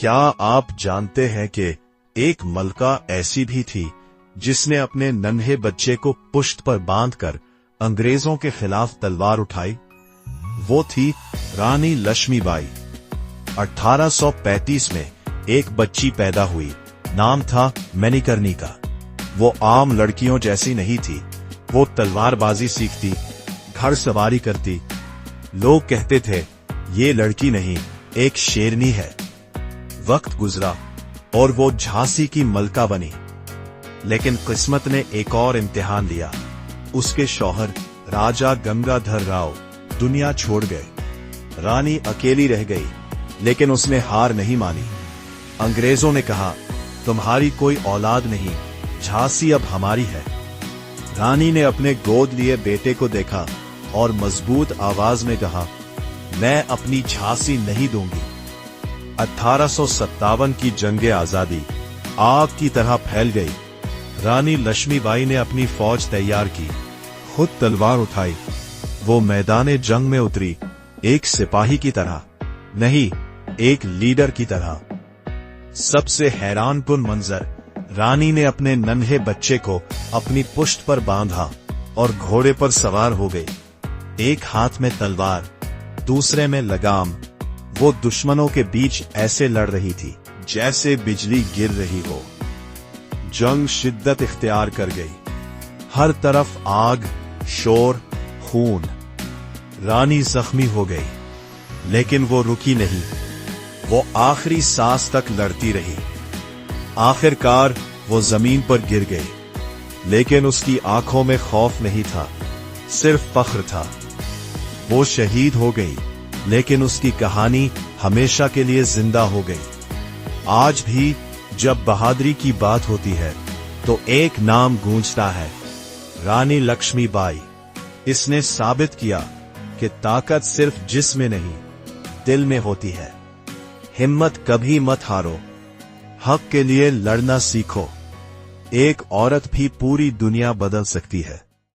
क्या आप जानते हैं कि एक मलका ऐसी भी थी जिसने अपने नन्हे बच्चे को पुश्त पर बांधकर अंग्रेजों के खिलाफ तलवार उठाई? वो थी रानी लक्ष्मीबाई। 1835 में एक बच्ची पैदा हुई, नाम था मणिकर्णिका। वो आम लड़कियों जैसी नहीं थी। वो तलवारबाजी सीखती, घर सवारी करती। लोग कहते थे ये लड़की नहीं, एक शेरनी है। वक्त गुजरा और वो झांसी की मलका बनी। लेकिन किस्मत ने एक और इम्तिहान लिया। उसके शौहर राजा गंगाधर राव दुनिया छोड़ गए। रानी अकेली रह गई, लेकिन उसने हार नहीं मानी। अंग्रेजों ने कहा, तुम्हारी कोई औलाद नहीं, झांसी अब हमारी है। रानी ने अपने गोद लिए बेटे को देखा और मजबूत आवाज में कहा, मैं अपनी झांसी नहीं दूंगी। 1857 की जंगे आजादी आग की तरह फैल गई। रानी लक्ष्मीबाई ने अपनी फौज तैयार की, खुद तलवार उठाई। वो मैदाने जंग में उतरी, एक सिपाही की तरह नहीं, एक लीडर की तरह। सबसे हैरानकुन मंजर, रानी ने अपने नन्हे बच्चे को अपनी पुश्त पर बांधा और घोड़े पर सवार हो गई। एक हाथ में तलवार, दूसरे में लगाम। वो दुश्मनों के बीच ऐसे लड़ रही थी जैसे बिजली गिर रही हो। जंग शिद्दत इख्तियार कर गई। हर तरफ आग, शोर, खून। रानी जख्मी हो गई, लेकिन वो रुकी नहीं। वो आखिरी सांस तक लड़ती रही। आखिरकार वो जमीन पर गिर गई, लेकिन उसकी आंखों में खौफ नहीं था, सिर्फ फख्र था। वो शहीद हो गई, लेकिन उसकी कहानी हमेशा के लिए जिंदा हो गई। आज भी जब बहादुरी की बात होती है तो एक नाम गूंजता है, रानी लक्ष्मीबाई। इसने साबित किया कि ताकत सिर्फ जिस्म में नहीं, दिल में होती है। हिम्मत कभी मत हारो, हक के लिए लड़ना सीखो। एक औरत भी पूरी दुनिया बदल सकती है।